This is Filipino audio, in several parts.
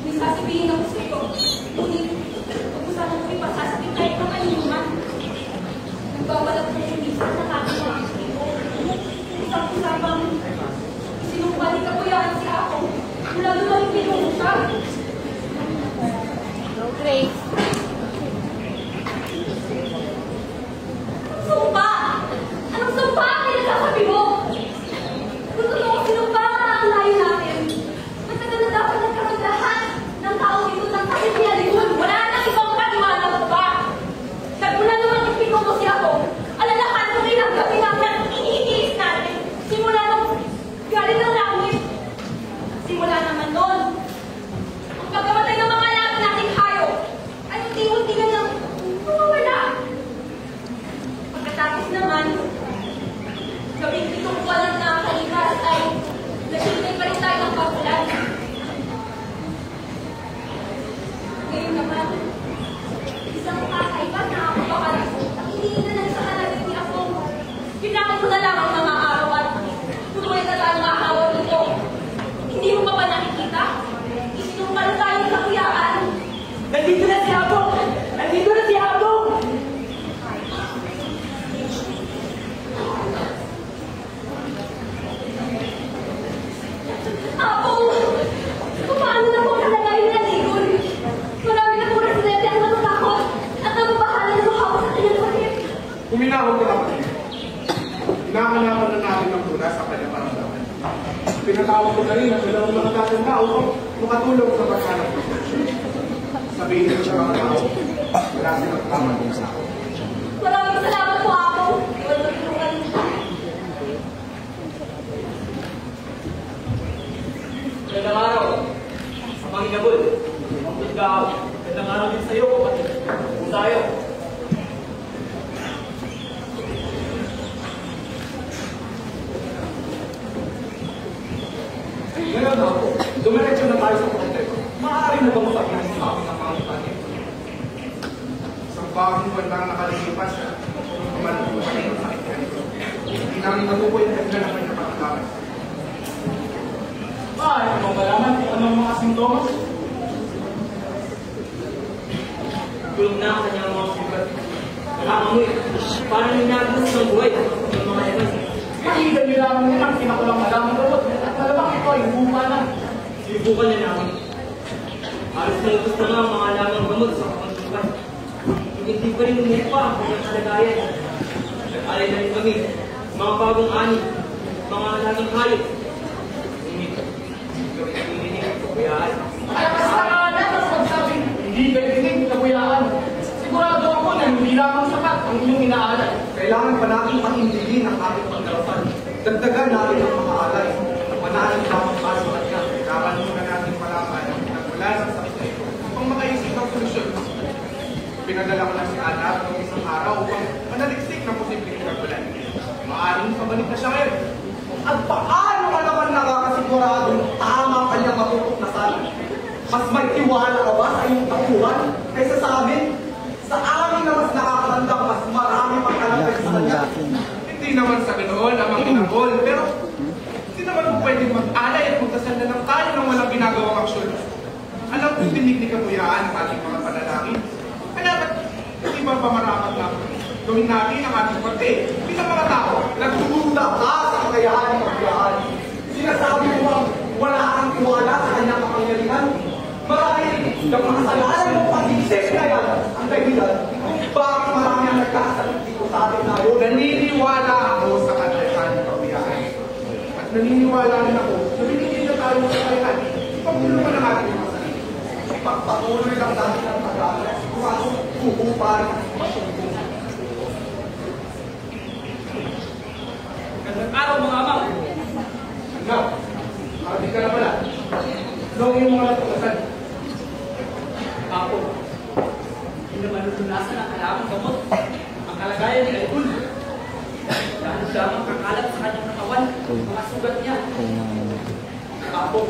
May sasabihin ako sa iyo. Ngunit, huwag mo sana ko ipasasabi kahit na kanino man. Nagbabalak ko yung isa sa aking mga ito. Isang-usapang sinumbalik ako yan si ako. Mula lumalik pinungo siya. No, Grace. Sumpa! Anong sumpa ang pinagsasabi mo? Kung totoo sinumpa ang layo natin, matagal na dapat nagkaroon lahat ng taong ito ng kahit-hiyalikon. Wala nang ibang paniwala mo ba? Nagmula naman ipinong mo siya ko. Alalahan mo rin ang gabi namin ang iniinis natin. Simula nung galing ng langit. Simula naman nun. Ang pagkamatay ng mga anak nating hayop ay unti-unti na nang mawawala. Pagkatapos naman, gawing itong walang nakakalikas ay nasilbay pa rin tayo ng pagulan. Ngayon naman, isang kakaiba na ako bakalas ang iniinanan sa kalagay ni ako. Kailangan ko na lang ang mga araw at tuloy na tayo makakawal nito. Hindi mo pa ba nakikita? Isinumpal tayo ng kakuyaan. Nandito na si Habong! Nandito na si Habong! Ako! Paano na po kalagayin na Ligol? Marami na po residente ang natatakot at nababahala na makawag sa kanyang sakit. Kuminahon ka kapatid. Hinahanapan na natin ang muna sa kanyang paramdaman. Pinatawag ko na rin ang dalawang mga dating tao upang makatulong sa paghanap ng solusyon. Sabihin ko siya mga tao, wala silang tamang kung sa ako. Maraming salamat po ako. Iwan mo tulungan niyo. Magandang araw sa Panginoon. Magandang araw din sa iyo, kapatid. Kung tayo. Ngayon ako, dumiretso na tayo sa proyekto. Maaari na bang sabihin sa akin ang mga kapatid? Isang bagong buwan lang nakalilipas, kumalang ko siya ng sakit niya. Hindi namin matukoy ang ganda ng kanyang pagkakaroon. Ay, kung malaman kung anong mga sintomas. Tulong na ang kanyang mga sugat. Nakakanguy. Paano ninagos ng buhay ng mga emas? Pakinggan nyo lamang nila ang pinakulang malamang robot. At malamang ito ay buka na. Sinubukan na namin. Halos na gusto na ang mga lamang gamot sa kapangsukan. Hindi pa rin umipa ang kanyang kalagayan. Nag-alay na rin kami. Mga bagong ani. Mga laging hayop. Ay, basta ka na sa magsabing hindi galitin kabuyaan. Sigurado ako na hindi lamang sapat ang inyong inaalay. Kailangan pa natin panindigin ang ating pagdarapan. Dagdagan natin ang mga alay. Manahin lamang pa sa kanya. Kailangan muna natin malaman na wala sa sakit na ito upang makaisip ng solusyon. Pinadala ko na si Ana ng isang araw upang manaliksik ng posibleng kagulan. Maaaring pabalik na siya ngayon. At paano ka naman nakakasiguradong tama ang kanyang matutok na sana? Mas may tiwala ka ba sa iyong tapuhan kaysa sa amin? Sa amin na mas nakakatandang mas marami pang kalagay sa kanya. Hindi naman sa ganoon ang mga ginagol, pero hindi naman po pwedeng mag-alay at magkasanda ng tayo nang walang ginagawang aksyon. Alam kong tinig ni Kabuyaan ang ating mga panalangin. Kaya hindi ba pamarapat na gawin natin ang ating parte bilang mga tao? Nagdududa ka sa kakayahan ng Kabuyaan. Sinasabi mo bang wala kang tiwala sa kanyang kapangyarihan? Marahil ng mga kasalanan mo pag-isip na yan ang dahilan kung bakit marami ang nagkakasakit dito sa atin tayo. Naniniwala ako sa kakayahan ng Kabuyaan. At naniniwala rin ako na binigyan na tayo sa kakayahan. Ipagtulungan na natin yung masarili. Ipagpatuloy lang natin ang pag-aaral. Sigurado, huhupan ang masumbong. Gandang araw mga amang. Now, marating ka na pala. Noong yung mga natukasan. Ako, hindi naman lunasan ang kailangang gamot. Ang kalagayan ni Ligol. Dahil siya magkakalat sa kanyang katawan, mga sugat niya. Ako,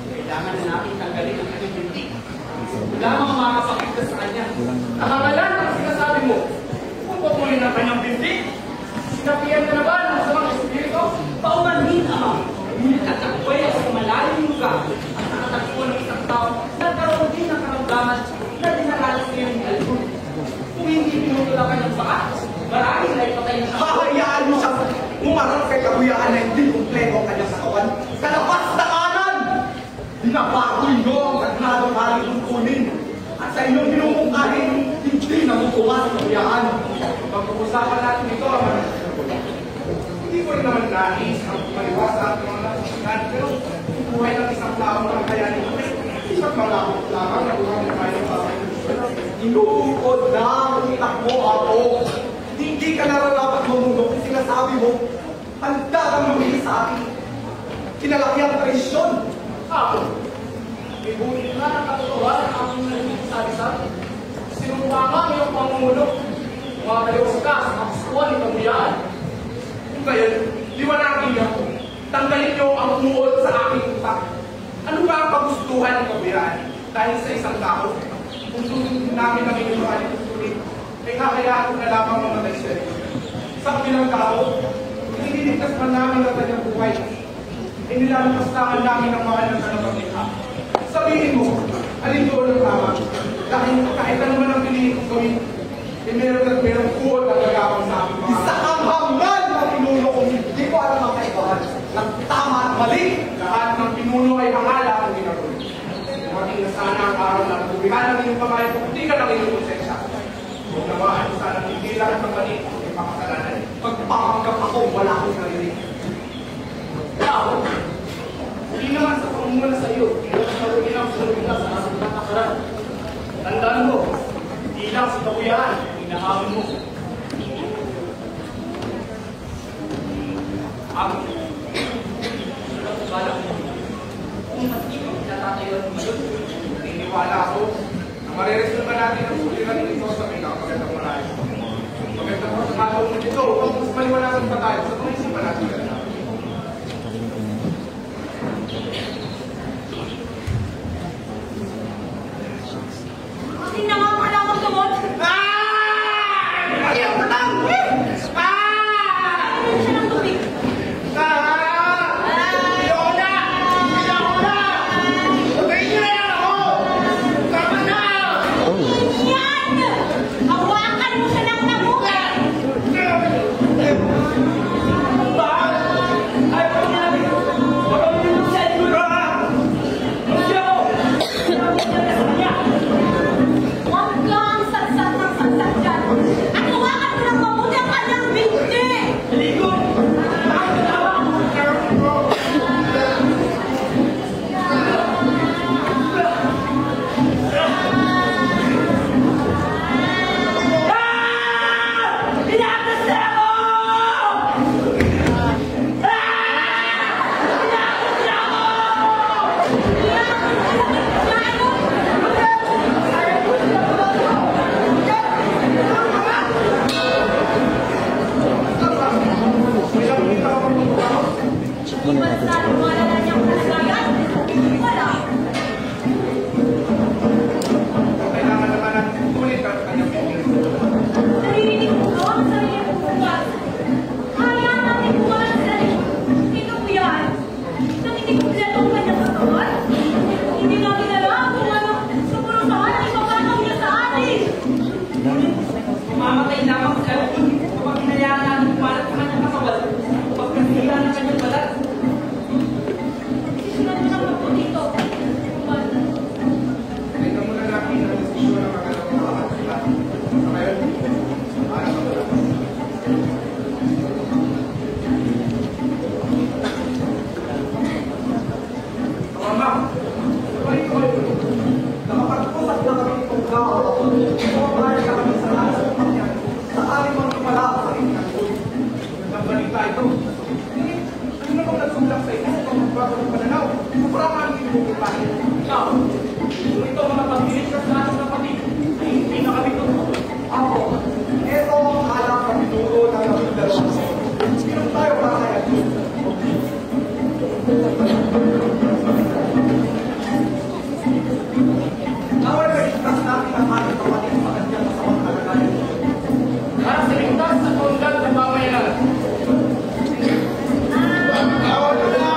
kailangan na natin tanggalin ang kanyang binti. Wala mga makakapagigtas sa kanya. Nakangalan ang sinasabi mo. Kung patuloy ng kanyang binti, sinapian ka na ba ng masamang espiritu? Paumanhin, Ama. nagtatakboy ako sa malalim lugar at nakatagpo ng isang tao nagkaroon din ng karamdaman na dinaranas niya ni Alvin. Kung hindi pinutulakan ng paa, marahil ay patay na siya. Hahayaan mo siyang umarap kay kabuyaan na hindi kumpleto ang kanyang katawan. Kalabas na kanan! Binabago niyo ang sagnadong haring tungkulin. At sa inyong pinumungkahin, hindi na mutuwa sa kabuyaan. Pag-uusapan natin ito, hindi ko rin naman nais ang maliwas sa ating mga nasisignan, pero buhay ng isang tao na kaya nito isang malapot lamang na buhay na tayo sa akin. Inuukod na ang itak mo, Apo. Hindi ka nararapat mamulong kung sinasabi mo, handa kang mamili sa akin. Kinalaki ang presyon. Ako, ibunin na ang katotohanan ang aking nagsasabi sa akin. Sinumpa nga ngayong pangungulong. Mga kaliwas ka sa kapsuan ng kabuyaan. Kung gayon, liwanagin niyo ako. Tanggalin niyo ang umuod sa aking utak. Ano ba ang kagustuhan ng kabuyaan? Dahil sa isang tao, kung tutulong namin ang inyong mga tutuloy, ay kakayaan ko na lamang mamatay siya. Sa bilang tao, iniligtas man namin ang kanyang buhay. Inilampastangan namin ang mahal ng kalapaglikha. Sabihin mo, alin doon ang tama? Dahil kahit ano man ang piliin kong gawin, meron at merong kuot ang gagawang sa aking mga. Isa ang hanggan na pinuno kung hindi ko alam ang kaibahan ng tama at mali. Lahat ng pinuno ay hangala kung ginagawa. Maging na sana ang araw na nabubihan ng iyong kamay kung hindi ka lang iyong konsensya. Kung nawaan sana hindi lahat ng mali ay pakasalanan. Pagpapanggap ako, wala akong narinig. Tao, hindi naman sa pangunguna sa iyo, hindi lang sa ruginang sinubing ka sa asang nakakaran. Tandaan mo, hindi lang sa kabuyaan, inahamin mo. Ako, balak mo. Kung mas ikaw pinatatayuan mo yun, Naniniwala ako na mariresulta natin ang suliranin ito sa pinakapagandang marami. Magandang pagkakataon mo dito, kung mas maliwanagan pa tayo sa pangisipan natin. Hindi na nga pala akong tumot. Ayaw na lang! Ano siya ng tubig? Yan! Hawakan mo siya ng nabuka! Huwag kang sagsat ng sagsat dyan! At hawakan mo ng mabuti ang kanyang binti! Basta lumalala niyang kalagayan, wala. Kailangan naman natin tulit ang kanyang pinili. Naririnig mo ba ang sarili mong bukas? Kaya natin buwan ang sarili. Ito po yan. Nang hindi kumpleto ang kanyang katawan. Hindi natin alam kung ano siguro saan ay mapanaw niya sa atin. mamamatay lamang sa Alvin kapag hinayaan natin kumalat sa kanyang katawan, pagkasira ng kanyang balat. Sisinan mo naman po dito. Tingnan muna natin ang desisyon ng mga nagkakaroon sila. Sa ngayon, para sa wala. Mama, balik ko ito. Nakapagpusap na kami itong kao. Kumabayan na kami sa lahat ng pangyan. Sa aling mga tumalakas sa inyong tuloy. Ang balita ito. Ano na bang nagsulak sa inyo kung magbago ng pananaw? Sobrang ang inuupahin. Ikaw, kung ito mga pagbilis ka sa ating kapatid, ay hindi na kami totoo. Ako, ito ang alam na pinuro ng labing dalawang sa inyo. Sino tayo para kaya? Nawal na itas natin ang ating kapatid sa kanyang masamang kalagayan. Para sa ligtas at undan ng pamayanan. Nawal na!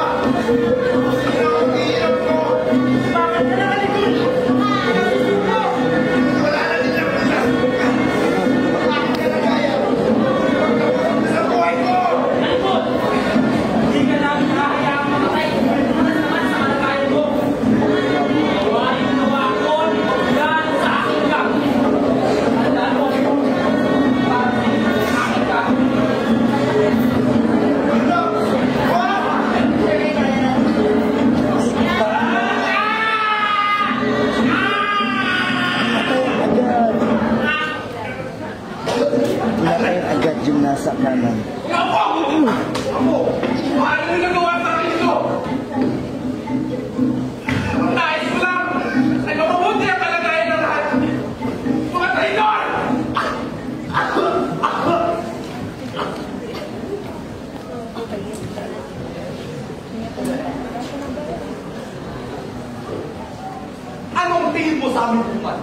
tingin mo sa aming buwan?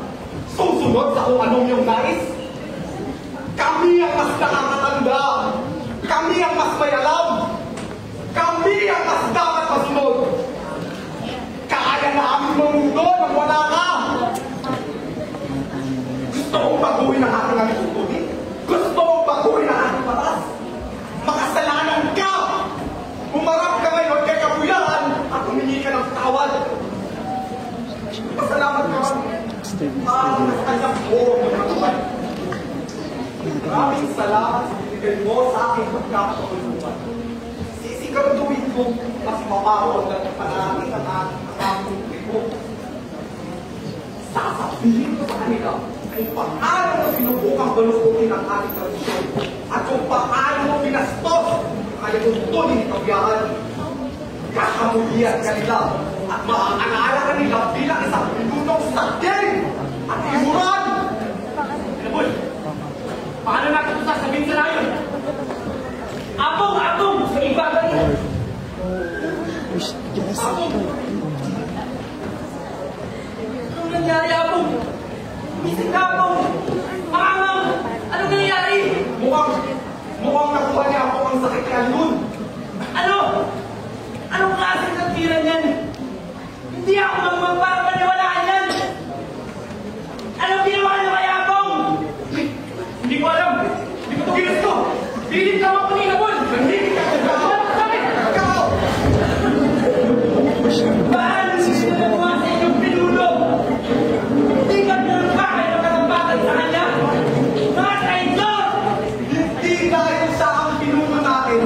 Susunod sa kung anong iyong nais? Kami ang mas nakakatanda. Kami ang mas may alam. Kami ang mas dapat masunod. Kaya namin mamundo nang wala ka. Gusto mong baguhin ang ating alikutunin? Gusto mong baguhin ang ating batas? Makasalanan ka! Umarap ka ngayon kay kabuyahan at humingi ka ng tawad. Pasalamat ka man. Maaaring kanyang buong ng katawan. Maraming salamat sa binigay mo sa aking pagkakatulungan. Sisiguraduhin ko mas mapawag ng panalangin at aking pagkakatulungan mo. Sasabihin ko sa kanila ay paano mo sinubukang balukutin ang ating tradisyon at kung paano mo pinastos kaya tuntunin ni kabiyahan. Kakamulihan ka nila at maaalaala ka nila bilang isang pinunong sakyan at imuran. Boy, paano natin ito sasabihin sa layon? Apong! Apong! Sa iba ka rin! Apong! Anong nangyari, Apong? Mising ka, Apong! Makamang! Anong nangyari? Mukhang nakuha niya ako ang sakit niya yun. Ano? Anong klaseng nagtiran yan? Hindi ako magpapaniwalaan yan! Anong ginawa niyo kay Apong? Hindi ko alam! Hindi ko ito ginusto! Pilit lang ako ni Nabol! Hindi ka! Ikaw! Paano hindi na nagawa sa inyong pinuno? Hindi ka pinagpakay ng katampatan sa kanya? Mga traitor! Hindi dahil sa ang pinuno natin,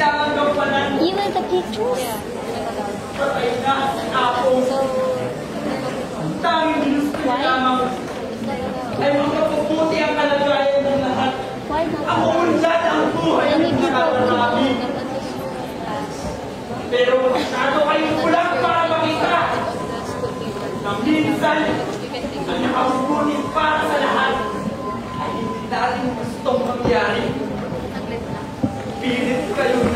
kailangan gampanan. Even the pictures. Patay na ako. Ang tanging gusto ko lamang ay makapabuti ang kalagayan ng lahat. Why not? Ako unlad ang buhay Many ng people nakararami. Pero masyado kayong kulang para makita na minsan ang nakabubunin para sa lahat ay hindi natin gustong mangyari. Pilit kayo